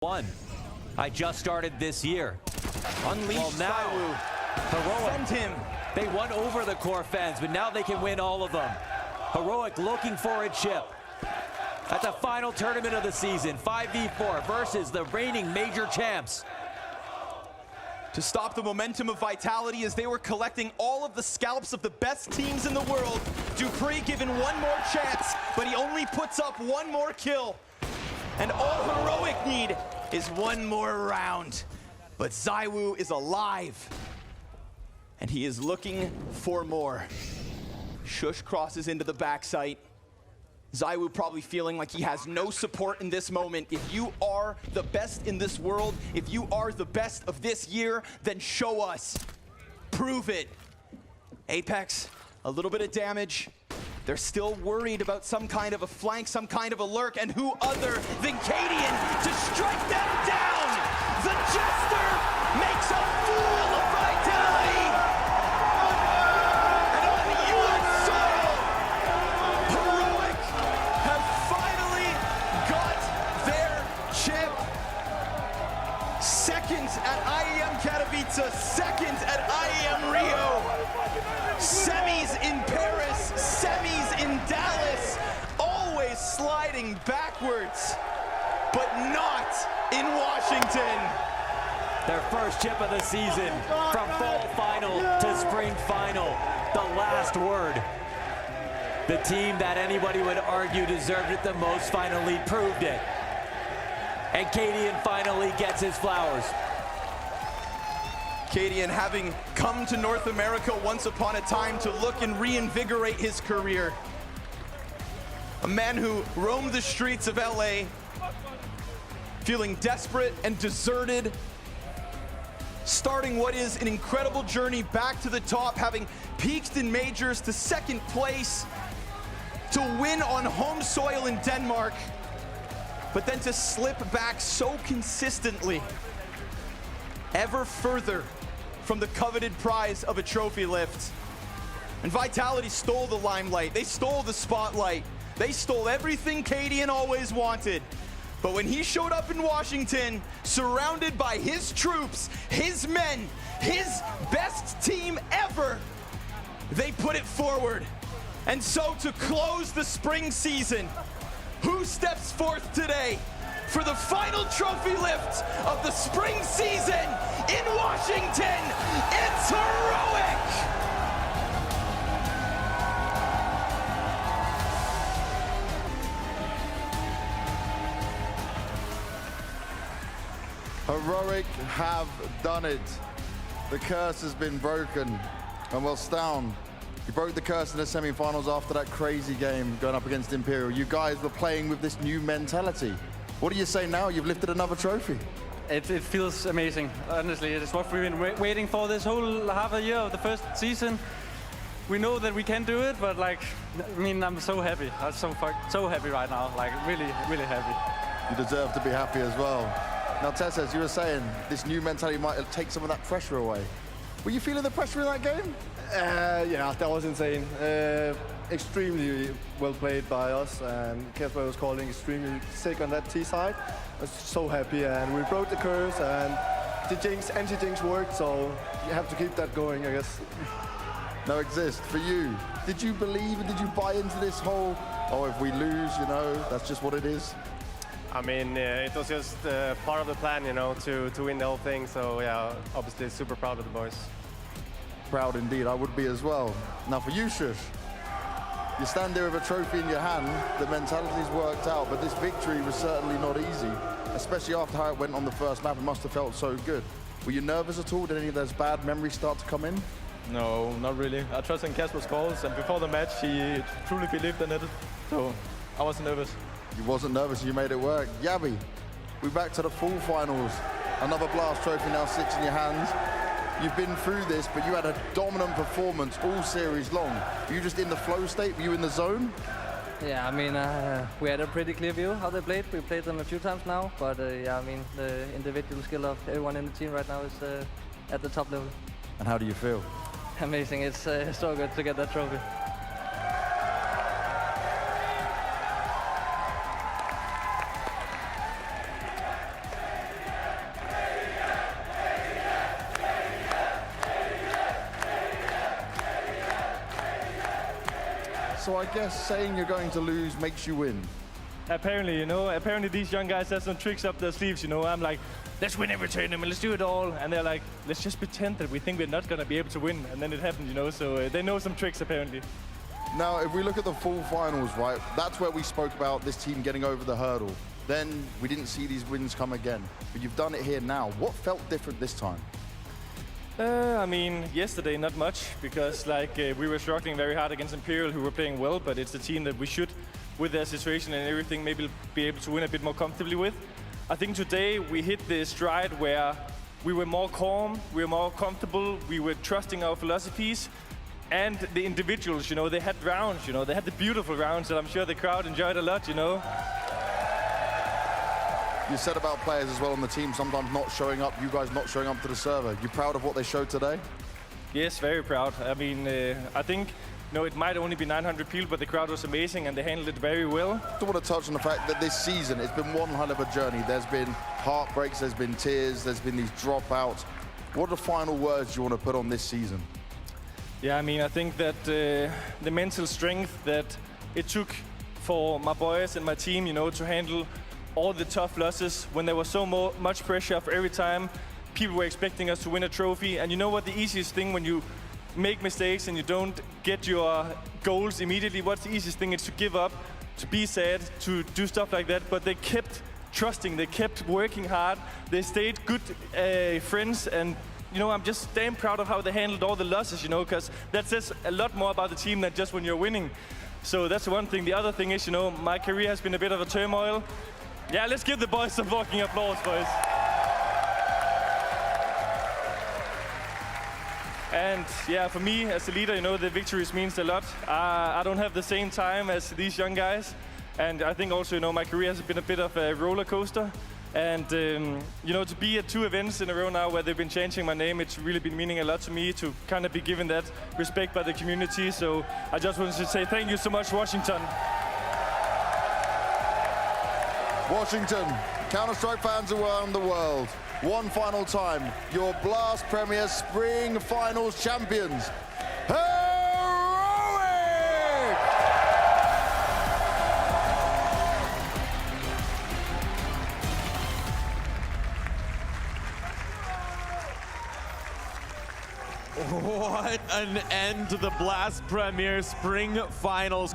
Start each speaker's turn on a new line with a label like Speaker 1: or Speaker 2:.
Speaker 1: One. I just started this year.
Speaker 2: Unleash
Speaker 1: well, now, Heroic.
Speaker 2: Send him.
Speaker 1: They won over the core fans, but now they can win all of them. Heroic looking for a chip. At the final tournament of the season, 5v4 versus the reigning major champs.
Speaker 2: To stop the momentum of Vitality as they were collecting all of the scalps of the best teams in the world. Dupree given one more chance, but he only puts up one more kill. And all Heroic need is one more round. But zywoo is alive. And he is looking for more. Shush crosses into the backside. zywoo probably feeling like he has no support in this moment. If you are the best in this world, if you are the best of this year, then show us. Prove it. Apex, a little bit of damage. They're still worried about some kind of a flank, some kind of a lurk, and who other than cadiaN to strike them down! The Jester makes a fool of Vitality! And on the US soil, Heroic have finally got their chip. Second at IEM Katowice, second at IEM Rio. Semis in Paris, semis in Dallas, always sliding backwards, but not in Washington.
Speaker 1: Their first chip of the season, from fall final to spring final, the last word. The team that anybody would argue deserved it the most finally proved it. And cadiaN finally gets his flowers.
Speaker 2: cadiaN having come to North America once upon a time to look and reinvigorate his career. A man who roamed the streets of LA, feeling desperate and deserted, starting what is an incredible journey back to the top, having peaked in majors to second place, to win on home soil in Denmark, but then to slip back so consistently, ever further from the coveted prize of a trophy lift. And Vitality stole the limelight, they stole the spotlight, they stole everything cadiaN always wanted. But when he showed up in Washington, surrounded by his troops, his men, his best team ever, they put it forward. And so to close the spring season, who steps forth today for the final trophy lift of the spring season in Washington? It's Heroic!
Speaker 3: Heroic have done it. The curse has been broken. And well, stavn, you broke the curse in the semi-finals after that crazy game going up against Imperial. You guys were playing with this new mentality. What do you say now? You've lifted another trophy.
Speaker 4: It feels amazing, honestly. It's what we've been waiting for this whole half a year of the first season. We know that we can do it, but like, I mean, I'm so happy. I'm so happy right now, like really, really happy.
Speaker 3: You deserve to be happy as well. Now, TeSeS, you were saying this new mentality might take some of that pressure away. Were you feeling the pressure in that game?
Speaker 5: Yeah, that was insane. Extremely well played by us, and Kasper was calling extremely sick on that T side. I was so happy, and we broke the curse, and the anti-jinx worked, so you have to keep that going, I guess.
Speaker 3: No exist for you. Did you believe and did you buy into this whole, oh, if we lose, you know, that's just what it is?
Speaker 6: I mean, it was just part of the plan, you know, to win the whole thing. So yeah, obviously super proud of the boys.
Speaker 3: Proud indeed, I would be as well. Now for you, Shush, you stand there with a trophy in your hand, the mentality's worked out, but this victory was certainly not easy, especially after how it went on the first map. It must have felt so good. Were you nervous at all? Did any of those bad memories start to come in?
Speaker 7: No, not really. I trust in Kasper's calls, and before the match, he truly believed in it, so I wasn't nervous.
Speaker 3: You wasn't nervous, you made it work. Yavi, we're back to the full finals. Another Blast trophy now sits in your hands. You've been through this, but you had a dominant performance all series long. Were you just in the flow state? Were you in the zone?
Speaker 8: Yeah, I mean, we had a pretty clear view how they played. We played them a few times now, but yeah, I mean, the individual skill of everyone in the team right now is at the top level.
Speaker 3: And how do you feel?
Speaker 8: Amazing, it's so good to get that trophy.
Speaker 3: So I guess saying you're going to lose makes you win.
Speaker 7: Apparently, you know, apparently these young guys have some tricks up their sleeves, you know. I'm like, let's win every tournament, let's do it all. And they're like, let's just pretend that we think we're not going to be able to win. And then it happened, you know, so they know some tricks apparently.
Speaker 3: Now, if we look at the full finals, right, that's where we spoke about this team getting over the hurdle. Then we didn't see these wins come again. But you've done it here now. What felt different this time?
Speaker 7: I mean, yesterday not much, because like we were struggling very hard against Imperial, who were playing well, but it's a team that we should, with their situation and everything, maybe be able to win a bit more comfortably with. I think today we hit the stride where we were more calm, we were more comfortable, we were trusting our philosophies, and the individuals, you know, they had rounds, you know, they had the beautiful rounds that I'm sure the crowd enjoyed a lot, you know.
Speaker 3: You said about players as well on the team sometimes not showing up, you guys not showing up to the server. You proud of what they showed today?
Speaker 7: Yes, very proud. I mean, I think, you know, it might only be 900 people, but the crowd was amazing and they handled it very well.
Speaker 3: I want to touch on the fact that this season, it's been one hell of a journey. There's been heartbreaks, there's been tears, there's been these dropouts. What are the final words you want to put on this season?
Speaker 7: Yeah, I mean, I think that the mental strength that it took for my boys and my team, you know, to handle all the tough losses when there was so much pressure for every time people were expecting us to win a trophy. And you know what, the easiest thing when you make mistakes and you don't get your goals immediately, what's the easiest thing? It's to give up, to be sad, to do stuff like that. But they kept trusting, they kept working hard, they stayed good friends, and you know, I'm just damn proud of how they handled all the losses, you know, because that says a lot more about the team than just when you're winning. So that's one thing. The other thing is, you know, my career has been a bit of a turmoil. Yeah, let's give the boys some fucking applause, boys. And yeah, for me as a leader, you know, the victories means a lot. I don't have the same time as these young guys. And I think also, you know, my career has been a bit of a roller coaster. And, you know, to be at 2 events in a row now where they've been changing my name, it's really been meaning a lot to me to kind of be given that respect by the community. So I just wanted to say thank you so much, Washington.
Speaker 3: Washington, Counter-Strike fans around the world, one final time, your Blast Premier Spring Finals champions. Heroic!
Speaker 9: What an end to the Blast Premier Spring Finals.